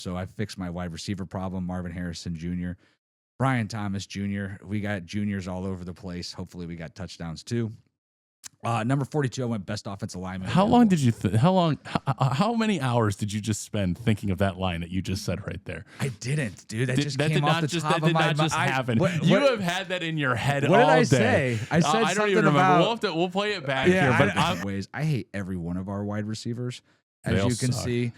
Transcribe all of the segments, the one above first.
So I fixed my wide receiver problem. Marvin Harrison Jr., Brian Thomas Jr. We got juniors all over the place. Hopefully we got touchdowns too. Number 42, I went best offensive lineman. How long did you how many hours did you just spend thinking of that line that you just said right there? I didn't, dude. That just came off the top of my mind. That did not just happen. You have had that in your head all day. What did I say? I said I don't even remember. We'll play it back here. But I hate every one of our wide receivers, as you can see.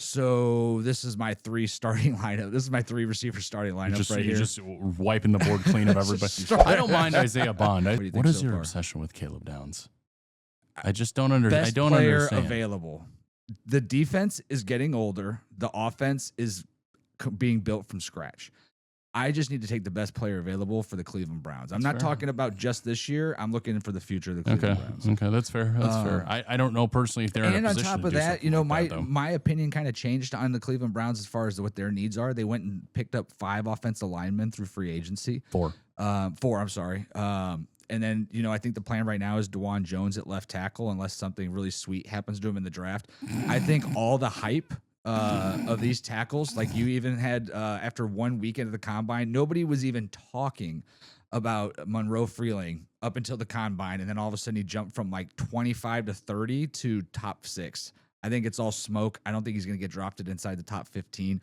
So this is my 3 starting lineup. This is my 3 receiver starting lineup right here. You're just wiping the board clean of everybody. I don't mind Isaiah Bond. What is your obsession with Caleb Downs? I just don't understand. Best player available. The defense is getting older. The offense is being built from scratch. I just need to take the best player available for the Cleveland Browns. I'm not talking about just this year. I'm looking for the future of the Cleveland Browns. Okay, that's fair. That's fair. I don't know personally if they're in a position to do something. And on top of that, you know, my opinion kind of changed on the Cleveland Browns as far as what their needs are. They went and picked up 5 offensive linemen through free agency. 4. 4, I'm sorry. And then, you know, I think the plan right now is DeJuan Jones at left tackle, unless something really sweet happens to him in the draft. I think all the hype of these tackles, like you even had after 1 weekend of the combine, nobody was even talking about Monroe Freeling up until the combine, and then all of a sudden he jumped from like 25 to 30 to top 6. I think it's all smoke. I don't think he's going to get drafted inside the top 15.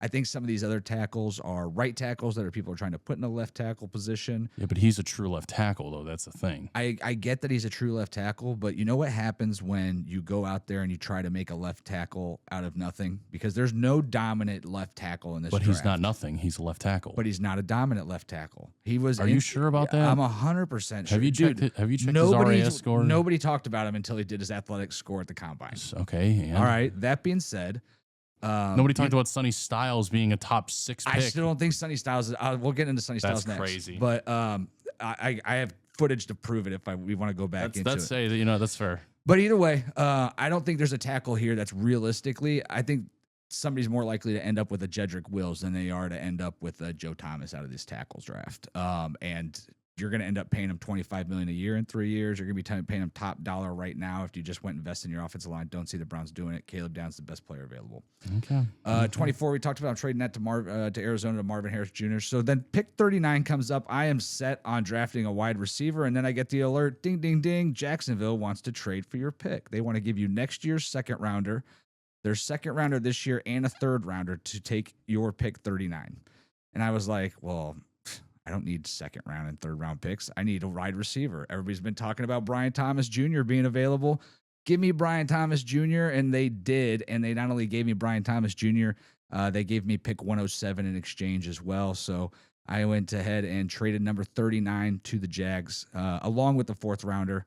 I think some of these other tackles are right tackles that people are trying to put in a left tackle position. Yeah, but he's a true left tackle, though. That's the thing. I get that he's a true left tackle, but you know what happens when you go out there and you try to make a left tackle out of nothing? Because there's no dominant left tackle in this draft. But he's not nothing. He's a left tackle. But he's not a dominant left tackle. He was. Are you sure about that? I'm 100% sure. Have you checked his RAS score? Nobody talked about him until he did his athletic score at the combine. Okay. Yeah. All right. That being said. Nobody talked about Sonny Styles being a top 6 pick. I still don't think Sonny Styles is. We'll get into Sonny Styles next. That's crazy. But I have footage to prove it if we want to go back into it. That's fair. But either way, I don't think there's a tackle here that's realistically. I think somebody's more likely to end up with a Jedrick Wills than they are to end up with a Joe Thomas out of this tackles draft. And you're going to end up paying him $25 million a year in 3 years. You're going to be paying him top dollar right now if you just went and invest in your offensive line. Don't see the Browns doing it. Caleb Downs the best player available. Okay. 24, we talked about. I'm trading that to Arizona to Marvin Harrison Jr. So then pick 39 comes up. I am set on drafting a wide receiver, and then I get the alert, ding, ding, ding. Jacksonville wants to trade for your pick. They want to give you next year's second rounder, their second rounder this year, and a third rounder to take your pick 39. And I was like, well, I don't need second round and third round picks. I need a wide receiver. Everybody's been talking about Brian Thomas Jr. being available. Give me Brian Thomas Jr. And they did. And they not only gave me Brian Thomas Jr., they gave me pick 107 in exchange as well. So I went ahead and traded number 39 to the Jags, along with the 4th rounder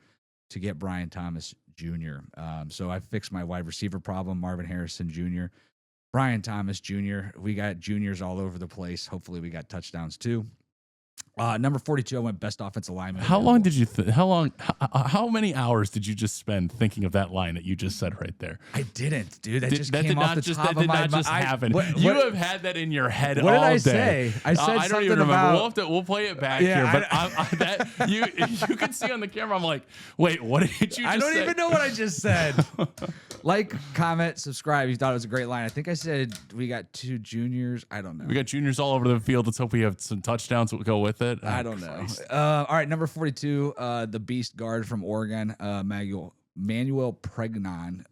to get Brian Thomas Jr. So I fixed my wide receiver problem. Marvin Harrison Jr., Brian Thomas Jr. We got juniors all over the place. Hopefully we got touchdowns too. Number 42, I went best offensive lineman. How many hours did you just spend thinking of that line that you just said right there? I didn't, dude. That just came off the top of my mind. That did not just happen. You have had that in your head all day. What did I say? I said I don't even remember. We'll play it back here. But you can see on the camera. I'm like, wait, what did you just say? I don't even know what I just said. Like, comment, subscribe. You thought it was a great line. I think I said we got 2 juniors. I don't know. We got juniors all over the field. Let's hope we have some touchdowns that will go with it. I don't know. All right, number 42, the beast guard from Oregon, Manuel Pregnon.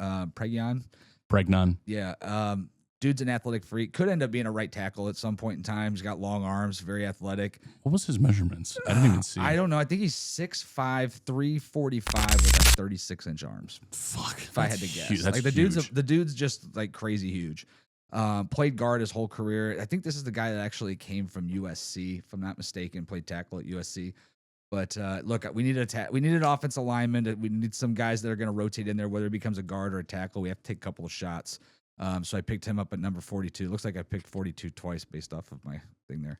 Pregnon. Yeah. Dude's an athletic freak. Could end up being a right tackle at some point in time. He's got long arms, very athletic. What was his measurements? I didn't even see. I don't know. I think he's 6'5", 345 with like 36-inch arms. Fuck. If I had to guess. Huge. Like the dude's just like crazy huge. Played guard his whole career. I think this is the guy that actually came from USC, if I'm not mistaken, played tackle at USC. But look, we need an offensive lineman. We need some guys that are going to rotate in there, whether it becomes a guard or a tackle. We have to take a couple of shots. So I picked him up at number 42. Looks like I picked 42 twice based off of my thing there.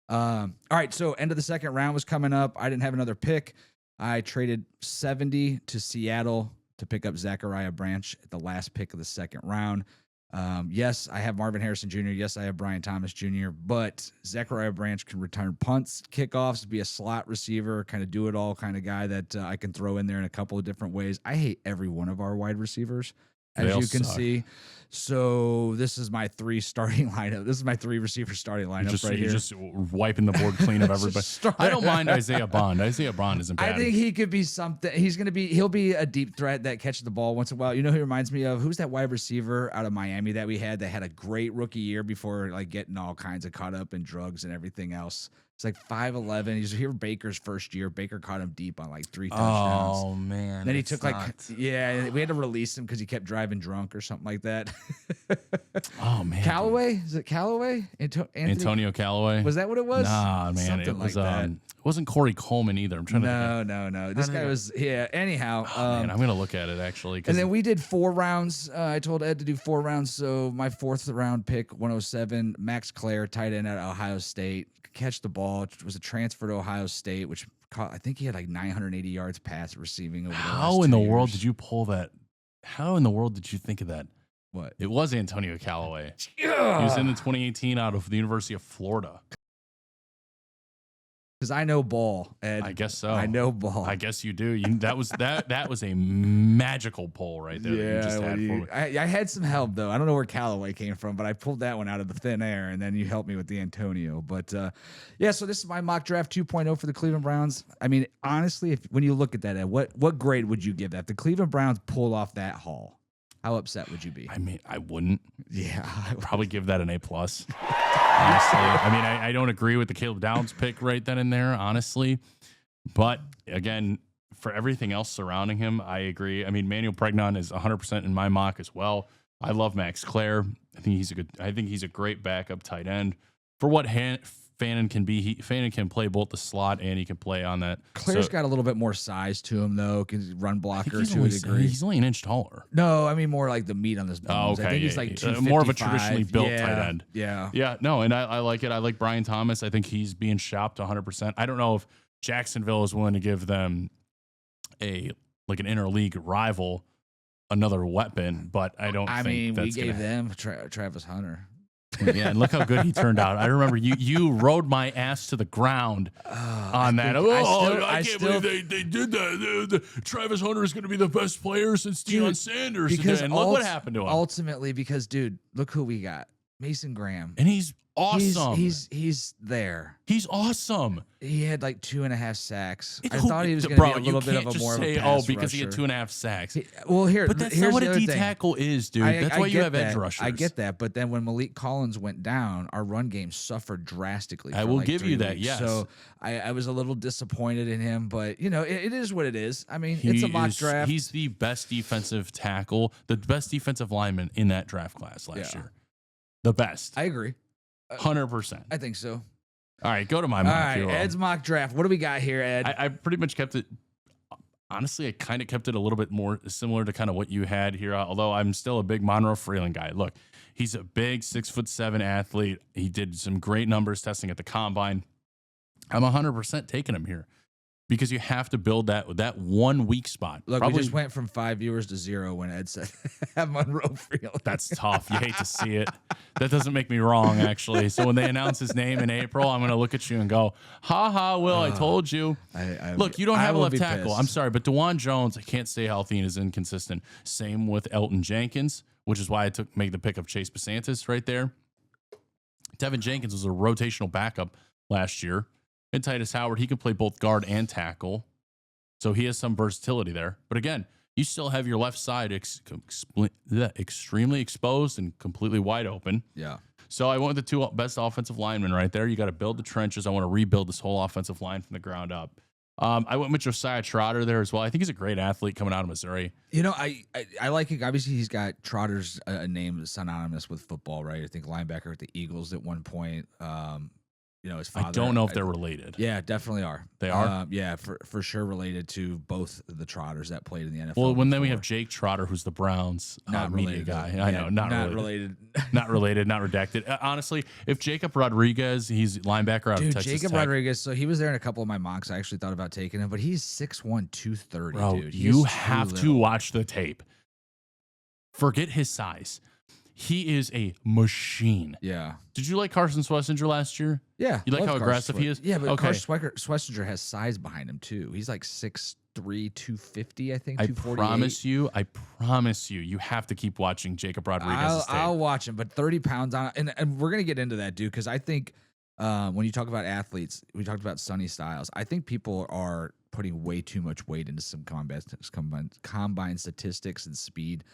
All right, so end of the second round was coming up. I didn't have another pick. I traded 70 to Seattle to pick up Zachariah Branch at the last pick of the second round. Yes, I have Marvin Harrison Jr. Yes, I have Brian Thomas Jr., but Zachariah Branch can return punts, kickoffs, be a slot receiver, kind of do it all kind of guy that I can throw in there in a couple of different ways. I hate every one of our wide receivers, as you can see. So this is my 3 starting lineup. This is my 3 receiver starting lineup right here. Just wiping the board clean of everybody. I don't mind Isaiah Bond. Isaiah Bond isn't bad. I think he could be something. He'll be a deep threat that catches the ball once in a while. You know who he reminds me of? Who's that wide receiver out of Miami that we had that had a great rookie year before like getting all kinds of caught up in drugs and everything else? It's like 5'11". He's here Baker's first year. Baker caught him deep on like 3 touchdowns. Oh man! Then he took we had to release him because he kept driving drunk or something like that. Oh man! Callaway? Is it Callaway? Antonio Callaway? Was that what it was? Nah, man. Something it was like that. it wasn't Corey Coleman either. I'm trying to. No. This guy was Anyhow, man, I'm gonna look at it actually. And then we did 4 rounds. I told Ed to do 4 rounds. So my 4th round pick, 107, Max Clare, tight end at Ohio State. Catch the ball. It was a transfer to Ohio State, which I think he had like 980 yards pass receiving over the last 2 years. How in the world did you pull that? How in the world did you think of that? What? It was Antonio Callaway. Yeah. He was in the 2018 out of the University of Florida. Because I know ball, Ed. I guess so. I know ball. I guess you do. That was a magical pull right there. Yeah, that you just had for me. I had some help though. I don't know where Callaway came from, but I pulled that one out of the thin air, and then you helped me with the Antonio. But yeah, so this is my mock draft 2.0 for the Cleveland Browns. I mean, honestly, when you look at that, Ed, what grade would you give that? If the Cleveland Browns pulled off that haul, how upset would you be? I mean, I wouldn't. Yeah, I'd probably give that an A+. Honestly, I mean, I don't agree with the Caleb Downs pick right then and there, honestly. But again, for everything else surrounding him, I agree. I mean, Manuel Pregnon is 100% in my mock as well. I love Max Clare. I think he's a great backup tight end for what Fannin can be. Fannin can play both the slot and he can play on that. Claire's got a little bit more size to him though, because run blocker to a degree. He's only an inch taller. No, I mean more like the meat on this bones. Oh, okay. I think he's like 255. More of a traditionally built tight end. Yeah. No, and I like it. I like Brian Thomas. I think he's being shopped 100%. I don't know if Jacksonville is willing to give them an interleague rival another weapon, but I don't. I mean, we gave them Travis Hunter. Yeah, and look how good he turned out. I remember you rode my ass to the ground on that. I can't believe they did that. Travis Hunter is going to be the best player since Deion Sanders. And look what happened to him. Ultimately, because, dude, look who we got. Mason Graham. And he's awesome. He's there. He's awesome. He had like 2.5 sacks. I thought he was going to be a little bit of a more of a pass because rusher. He had 2.5 sacks. But that's not what a D tackle is, dude. That's why you have edge rushers. I get that, but then when Malik Collins went down, our run game suffered drastically. I will give you that. Yes. So I was a little disappointed in him, but it is what it is. I mean, it's a mock draft. He's the best defensive tackle, the best defensive lineman in that draft class last year. The best. I agree. 100%. I think so. All right, go to my mock. All right, Ed's mock draft. What do we got here, Ed? I pretty much kept it. Honestly, I kind of kept it a little bit more similar to kind of what you had here, although I'm still a big Monroe Freeland guy. Look, he's a big 6'7" athlete. He did some great numbers testing at the combine. I'm 100% taking him here because you have to build that 1 weak spot. Look, we just went from 5 viewers to 0 when Ed said have Monroe Freeland. That's tough. You hate to see it. That doesn't make me wrong, actually. So when they announce his name in April, I'm going to look at you and go, ha ha, Will, I told you. Look, you don't have a left tackle. Pissed. I'm sorry, but DeJuan Jones, I can't stay healthy and is inconsistent. Same with Elton Jenkins, which is why I made the pick of Chase Basantis right there. Tevin Jenkins was a rotational backup last year. And Titus Howard, he can play both guard and tackle. So he has some versatility there. But again, you still have your left side extremely exposed and completely wide open. Yeah. So I went with the 2 best offensive linemen right there. You got to build the trenches. I want to rebuild this whole offensive line from the ground up. I went with Josiah Trotter there as well. I think he's a great athlete coming out of Missouri. You know, I like it. Obviously, he's got Trotter's a name synonymous with football, right? I think linebacker with the Eagles at one point. His father. I don't know if they're related. Yeah, definitely are. They are? Yeah, for sure related to both the Trotters that played in the NFL. Well, then we have Jake Trotter, who's the Browns media guy. I know, not related. Not related, not redacted. Honestly, if Jacob Rodriguez, he's linebacker out of Texas Jacob Tech. Rodriguez, so he was there in a couple of my mocks. I actually thought about taking him, but he's 6'1", 230, Bro, dude. You have to watch the tape. Forget his size. He is a machine. Yeah. Did you like Carson Schlesinger last year? Yeah. You like love how aggressive he is? Yeah, but okay. Schlesinger has size behind him too. He's like 6'3", 250, I think. I 248. promise you, you have to keep watching Jacob Rodriguez's tape. I'll watch him, but 30 pounds on, and we're gonna get into that, dude, because I think when you talk about athletes, we talked about Sonny Styles. I think people are putting way too much weight into some combine statistics and speed.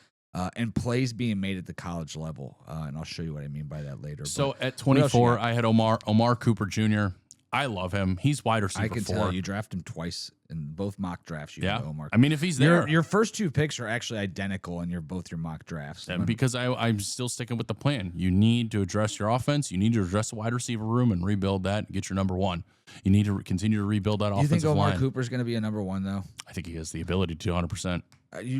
And plays being made at the college level, and I'll show you what I mean by that later. So but at 24, I had Omar Cooper Jr. I love him. He's wide receiver. I can tell you draft him twice in both mock drafts. You have Omar. I mean, if he's there, your first two picks are actually identical in both your mock drafts. Because I'm still sticking with the plan. You need to address your offense. You need to address the wide receiver room and rebuild that. And get your number one. You need to continue to rebuild that offensive line. You think Omar Cooper's going to be a number one though? I think he has the ability to 100%.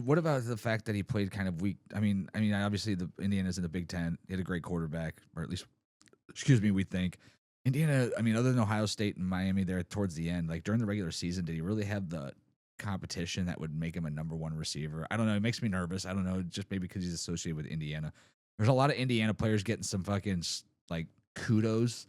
What about the fact that he played kind of weak? I mean, obviously the Indiana's in the Big Ten. He had a great quarterback, or at least, we think. Indiana, I mean, other than Ohio State and Miami there towards the end, like during the regular season, did he really have the competition that would make him a number one receiver? I don't know. It makes me nervous. I don't know. Just maybe because he's associated with Indiana. There's a lot of Indiana players getting some fucking like kudos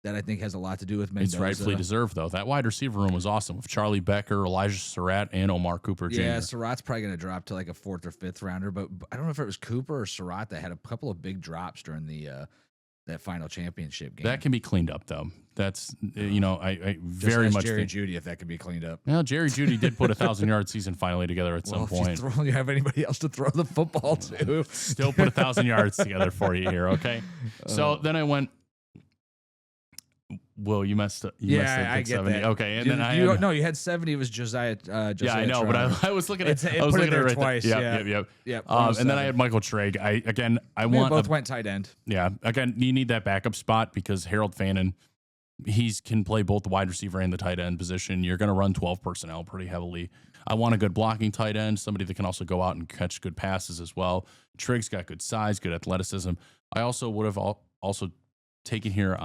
that I think has a lot to do with Mendoza. It's rightfully deserved, though. That wide receiver room was awesome with Charlie Becker, Elijah Surratt, and Omar Cooper Jr. Yeah, Surratt's probably going to drop to like a 4th or 5th rounder, but I don't know if it was Cooper or Surratt that had a couple of big drops during the that final championship game. That can be cleaned up, though. That's, I very much Jerry think, Jeudy, if that can be cleaned up. Well, Jerry Jeudy did put a 1,000-yard season finally together at some point. You have anybody else to throw the football to. Still put 1,000 yards together for you here, okay? So then I went. Well, you messed up. I get 70. that. Okay, and then you had 70. It was Josiah. Yeah, I know, Trotter. but I was looking at. I was put looking it at there it right twice. Yep. And then I had Michael Trigg. We both went tight end. Yeah, again, you need that backup spot because Harold Fannin, can play both the wide receiver and the tight end position. You're going to run 12 personnel pretty heavily. I want a good blocking tight end, somebody that can also go out and catch good passes as well. Trigg's got good size, good athleticism. I also would have also taken here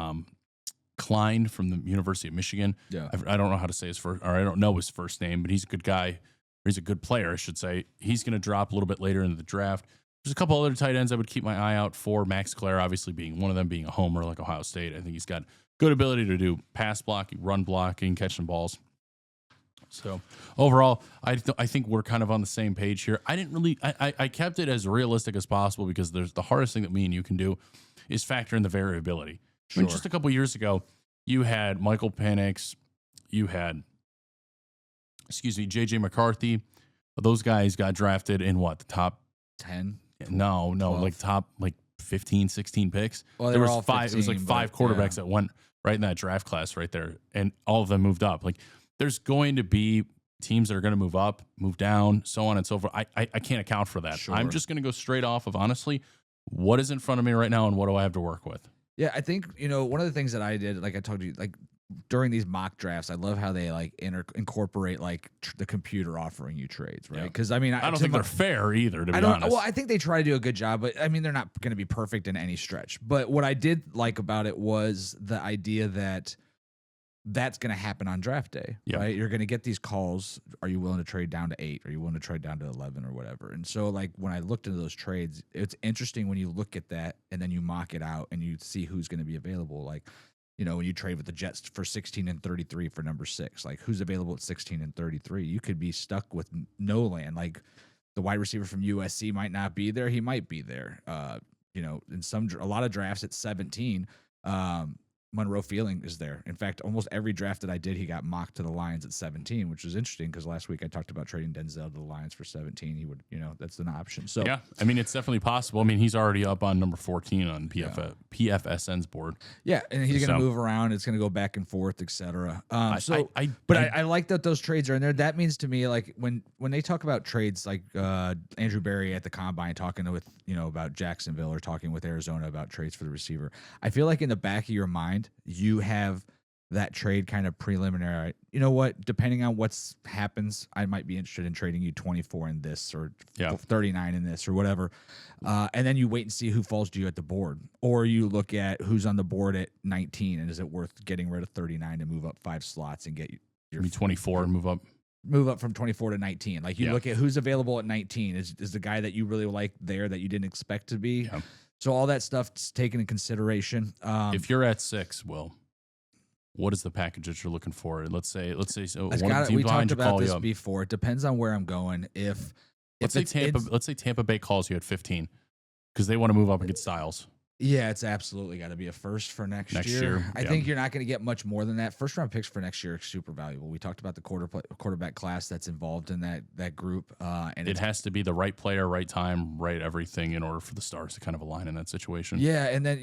Klein from the University of Michigan. Yeah. I don't know how to say his first, or I don't know his first name, but he's a good guy. Or he's a good player, I should say. He's going to drop a little bit later into the draft. There's a couple other tight ends I would keep my eye out for. Max Clare, obviously being one of them, being a homer like Ohio State. I think he's got good ability to do pass blocking, run blocking, catching balls. So overall, I think we're kind of on the same page here. I kept it as realistic as possible because the hardest thing that me and you can do is factor in the variability. Sure. I mean, just a couple years ago, you had Michael Penix, you had, J.J. McCarthy. Those guys got drafted in what, the top 10? No, 12. like top 15, 16 picks. Well, there was all 5. 15, it was like 5 quarterbacks that went right in that draft class right there, and all of them moved up. Like, there's going to be teams that are going to move up, move down, so on and so forth. I can't account for that. Sure. I'm just going to go straight off of, honestly, what is in front of me right now and what do I have to work with. Yeah, I think, one of the things that I did, like I told you, like during these mock drafts, I love how they like incorporate like the computer offering you trades, right? Because I mean, I don't think they're fair either, to be honest. Well, I think they try to do a good job, but I mean, they're not going to be perfect in any stretch. But what I did like about it was the idea that that's going to happen on draft day, right? You're going to get these calls. Are you willing to trade down to 8? Are you willing to trade down to 11 or whatever? And so like when I looked into those trades, it's interesting when you look at that and then you mock it out and you see who's going to be available. Like, when you trade with the Jets for 16 and 33 for number 6, like who's available at 16 and 33? You could be stuck with no land. Like the wide receiver from USC might not be there. He might be there. In a lot of drafts at 17, Monroe Fielding is there. In fact, almost every draft that I did, he got mocked to the Lions at 17, which was interesting because last week I talked about trading Denzel to the Lions for 17. He would, that's an option. So yeah, I mean, it's definitely possible. I mean, he's already up on number 14 on PFSN's board. Yeah, and he's going to move around. It's going to go back and forth, etc. I like that those trades are in there. That means to me, like when they talk about trades, like Andrew Berry at the Combine talking with about Jacksonville or talking with Arizona about trades for the receiver, I feel like in the back of your mind, you have that trade kind of preliminary. You know what? Depending on what happens, I might be interested in trading you 24 in this or 39 in this or whatever. And then you wait and see who falls to you at the board. Or you look at who's on the board at 19 and is it worth getting rid of 39 to move up 5 slots and get your 24 and move up from 24 to 19. Like you look at who's available at 19 is the guy that you really like there that you didn't expect to be. Yeah. So all that stuff's taken in consideration. If you're at 6, Will, what is the package that you're looking for? Let's say so one of the teams we behind talked you about call you this up. before. It depends on where I'm going. Let's say Tampa Bay calls you at 15 because they want to move up and get Styles. Yeah, it's absolutely got to be a first for next year. I think you're not going to get much more than that. First round picks for next year are super valuable. We talked about the quarterback class that's involved in that group, and it has to be the right player, right time, right everything in order for the stars to kind of align in that situation. Yeah, and then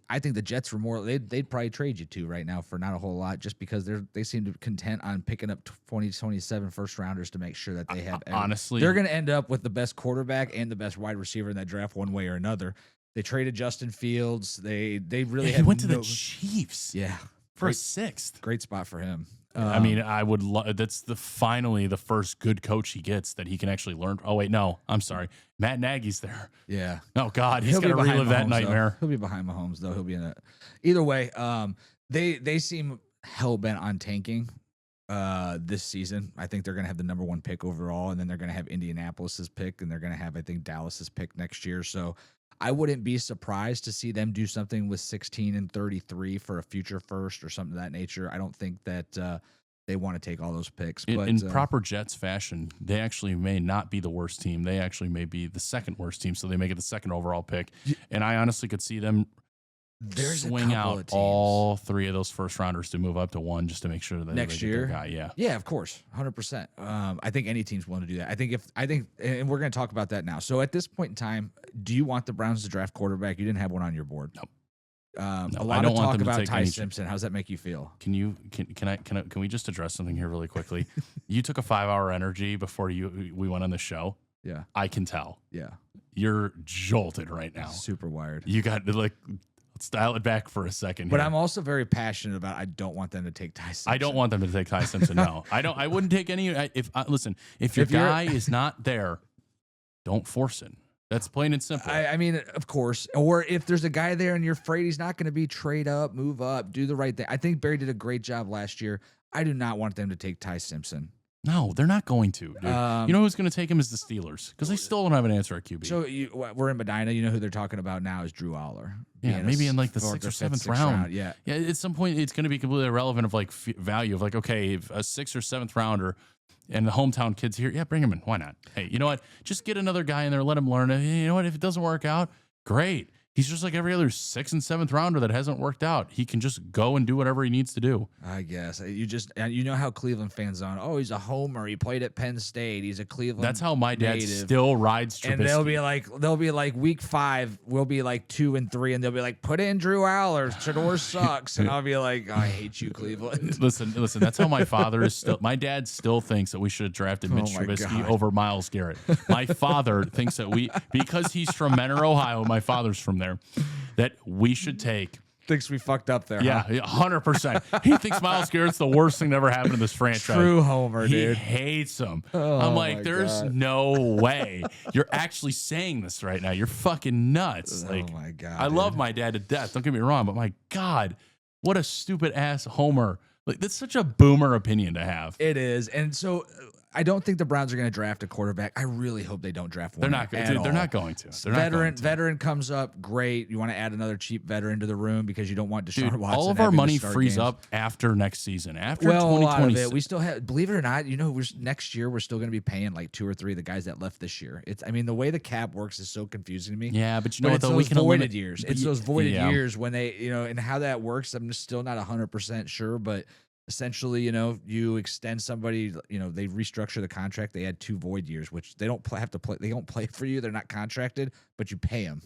I think the Jets were more. They'd probably trade you to right now for not a whole lot, just because they seem to be content on picking up 2027 first rounders to make sure that they have. Honestly, they're going to end up with the best quarterback and the best wide receiver in that draft one way or another. They traded Justin Fields. They really he went to the Chiefs. Yeah, for a 6th. Great spot for him. I mean, I would love. That's finally the first good coach he gets that he can actually learn. Oh wait, no, I'm sorry. Matt Nagy's there. Yeah. Oh God, he's gonna relive that nightmare. Though. He'll be behind Mahomes though. He'll be in it. Either way, they seem hell bent on tanking this season. I think they're gonna have the number 1 pick overall, and then they're gonna have Indianapolis's pick, and they're gonna have, I think, Dallas's pick next year. So I wouldn't be surprised to see them do something with 16 and 33 for a future first or something of that nature. I don't think that they want to take all those picks. But in proper Jets fashion, they actually may not be the worst team. They actually may be the second worst team, so they make it the 2nd overall pick. And I honestly could see them swing out all 3 of those first rounders to move up to 1 just to make sure that next they year, get their guy. Yeah, of course, 100%. I think any team's willing to do that. I think, and we're going to talk about that now. So at this point in time, do you want the Browns to draft quarterback? You didn't have one on your board. Nope. A lot of talk about Ty Simpson. How does that make you feel? Can we just address something here really quickly? You took a 5-hour energy before we went on the show. Yeah, I can tell. Yeah, you're jolted right now. Super wired. You got to let's dial it back for a second. But I'm also very passionate about. I don't want them to take Ty Simpson. I don't want them to take Ty Simpson. No, I don't. I wouldn't take any. If your guy is not there, don't force it. That's plain and simple. I mean, of course. Or if there's a guy there and you're afraid he's not going to be, trade up, move up, do the right thing. I think Barry did a great job last year. I do not want them to take Ty Simpson. No, they're not going to. Dude. You know who's going to take him is the Steelers because they still don't have an answer at QB. So we're in Medina. You know who they're talking about now is Drew Aller. Yeah, maybe in like the 6th or 7th round. Yeah. At some point, it's going to be completely irrelevant of like value of like, okay, if a 6th or 7th rounder and the hometown kid's here, yeah, bring him in. Why not? Hey, you know what? Just get another guy in there, let him learn it. You know what? If it doesn't work out, great. He's just like every other 6th and 7th rounder that hasn't worked out. He can just go and do whatever he needs to do. I guess you know how Cleveland fans on. Oh, he's a homer. He played at Penn State. He's a Cleveland. That's how my dad native. Still rides Trubisky. And they'll be like week 5. We'll be like 2 and 3, and they'll be like, put in Drew Aller. Shador sucks, and I'll be like, oh, I hate you, Cleveland. Listen. That's how my father is still. My dad still thinks that we should have drafted Mitch Trubisky over Myles Garrett. My father thinks that because he's from Menor, Ohio. My father's from there. That we should take. Thinks we fucked up there. Yeah, 100%. He thinks Myles Garrett's the worst thing that ever happened to this franchise. True homer, dude. He hates him. I'm like, there's no way. You're actually saying this right now. You're fucking nuts. Like, my God. I love my dad to death. Don't get me wrong, but my God, what a stupid ass homer. Like, that's such a boomer opinion to have. It is. And so I don't think the Browns are going to draft a quarterback. I really hope they don't draft one. They're not going to. Veteran comes up, great. You want to add another cheap veteran to the room because you don't want Deshaun Watson. All of our money frees up after next season. After 2020, we still have. Believe it or not, next year we're still going to be paying like 2 or 3 of the guys that left this year. The way the cap works is so confusing to me. Yeah, but you know what? It's those voided years. It's those voided years when they, and how that works. I'm just still not 100% sure, but. Essentially, you extend somebody, they restructure the contract. They add 2 void years, which they don't have to play. They don't play for you. They're not contracted, but you pay them.